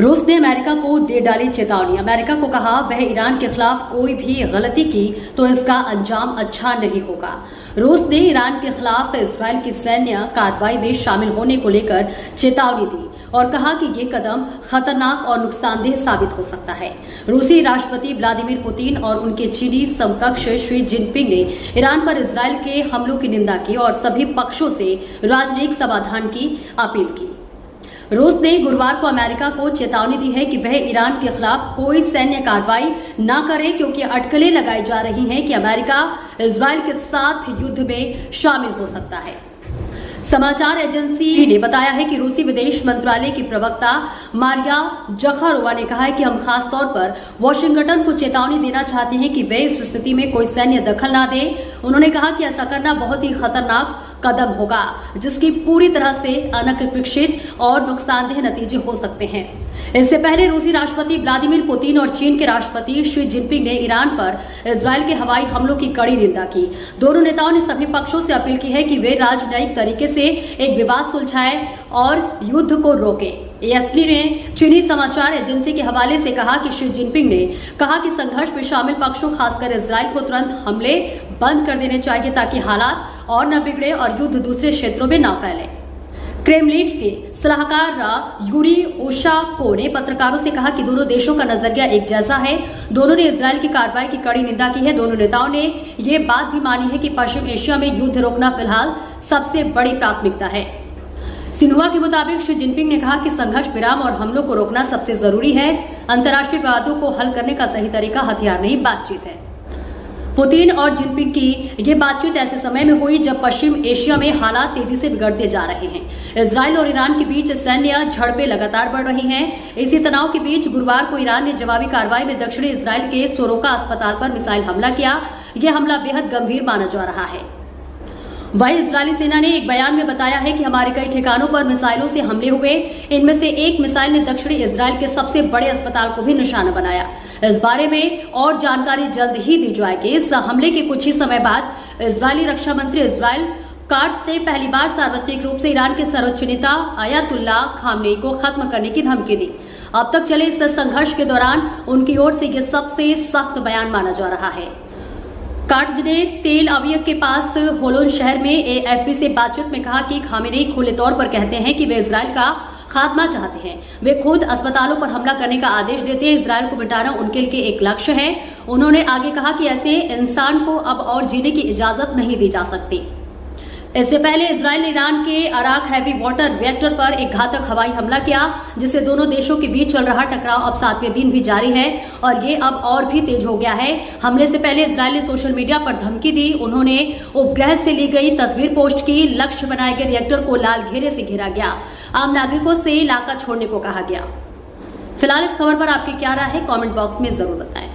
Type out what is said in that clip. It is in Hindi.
रूस ने अमेरिका को दे डाली चेतावनी। अमेरिका को कहा वह ईरान के खिलाफ कोई भी गलती की तो इसका अंजाम अच्छा नहीं होगा। रूस ने ईरान के खिलाफ इस्राएल की सैन्य कार्रवाई में शामिल होने को लेकर चेतावनी दी और कहा कि ये कदम खतरनाक और नुकसानदेह साबित हो सकता है। रूसी राष्ट्रपति व्लादिमीर पुतिन और उनके चीनी समकक्ष शी जिनपिंग ने ईरान पर इस्राएल के हमलों की निंदा की और सभी पक्षों से राजनयिक समाधान की अपील की। रूस ने गुरुवार को अमेरिका को चेतावनी दी है कि वह ईरान के खिलाफ कोई सैन्य कार्रवाई न करे, क्योंकि अटकलें लगाई जा रही हैं कि अमेरिका इस्राएल के साथ युद्ध में शामिल हो सकता है। समाचार एजेंसी ने बताया है कि रूसी विदेश मंत्रालय की प्रवक्ता मारिया जखारोवा ने कहा है कि हम खास तौर पर वाशिंगटन को चेतावनी देना चाहते हैं कि वे इस स्थिति में कोई सैन्य दखल न दे। उन्होंने कहा कि ऐसा करना बहुत ही खतरनाक कदम होगा, जिसकी पूरी तरह से अनपेक्षित और नुकसानदेह नतीजे हो सकते हैं। इससे पहले रूसी राष्ट्रपति व्लादिमीर पुतिन और चीन के राष्ट्रपति शी जिनपिंग ने ईरान पर इस्राएल के हवाई हमलों की कड़ी निंदा की। दोनों नेताओं ने सभी पक्षों से अपील की है कि वे राजनयिक तरीके से एक विवाद सुलझाएं और युद्ध को रोकें। एएफपी ने चीनी समाचार एजेंसी के हवाले से कहा कि शी जिनपिंग ने कहा कि संघर्ष में शामिल पक्षों, खासकर इस्राएल को तुरंत हमले बंद कर देने चाहिए ताकि हालात और न बिगड़े और युद्ध दूसरे क्षेत्रों में न फैले। क्रेमलिन के सलाहकार यूरी ओशाको ने पत्रकारों से कहा कि दोनों देशों का नजरिया एक जैसा है। दोनों ने इस्राएल की कार्रवाई की कड़ी निंदा की है। दोनों नेताओं ने ये बात भी मानी है कि पश्चिम एशिया में युद्ध रोकना फिलहाल सबसे बड़ी प्राथमिकता है। सिन्हुआ के मुताबिक शी जिनपिंग ने कहा कि संघर्ष विराम और हमलों को रोकना सबसे जरूरी है। अंतर्राष्ट्रीय विवादों को हल करने का सही तरीका हथियार नहीं, बातचीत है। पुतिन और जिनपिंग की ये बातचीत ऐसे समय में हुई जब पश्चिम एशिया में हालात तेजी से बिगड़ते जा रहे हैं। इस्राएल और ईरान के बीच सैन्य झड़पें लगातार बढ़ रही हैं। इसी तनाव के बीच गुरुवार को ईरान ने जवाबी कार्रवाई में दक्षिणी इस्राएल के सोरोका अस्पताल पर मिसाइल हमला किया। यह हमला बेहद गंभीर माना जा रहा है। वहीं इजरायली सेना ने एक बयान में बताया है कि हमारे कई ठिकानों पर मिसाइलों से हमले हुए। इनमें से एक मिसाइल ने दक्षिणी इजराइल के सबसे बड़े अस्पताल को भी निशाना बनाया। इस बारे में और जानकारी जल्द ही दी जाएगी। इस हमले के कुछ ही समय बाद इजरायली रक्षा मंत्री इस्राइल काट्स ने पहली बार सार्वजनिक रूप से ईरान के सर्वोच्च नेता अयातुल्ला खामनेई को खत्म करने की धमकी दी। अब तक चले इस संघर्ष के दौरान उनकी ओर से यह सबसे सख्त बयान माना जा रहा है। काट्स ने तेल अवीव के पास होलोन शहर में एएफपी से बातचीत में कहा कि खामेनेई खुले तौर पर कहते हैं कि वे इजराइल का खात्मा चाहते हैं। वे खुद अस्पतालों पर हमला करने का आदेश देते हैं। इजराइल को मिटाना उनके लिए एक लक्ष्य है। उन्होंने आगे कहा कि ऐसे इंसान को अब और जीने की इजाजत नहीं दी जा सकती। इससे पहले इजराइल ने ईरान के अराक हैवी वाटर रिएक्टर पर एक घातक हवाई हमला किया, जिससे दोनों देशों के बीच चल रहा टकराव अब 7वें दिन भी जारी है और ये अब और भी तेज हो गया है। हमले से पहले इजराइल ने सोशल मीडिया पर धमकी दी। उन्होंने उपग्रह से ली गई तस्वीर पोस्ट की। लक्ष्य बनाए गए रिएक्टर को लाल घेरे से घेरा गया। आम नागरिकों से इलाका छोड़ने को कहा गया। फिलहाल इस खबर पर आपकी क्या राय है, कमेंट बॉक्स में जरूर बताएं।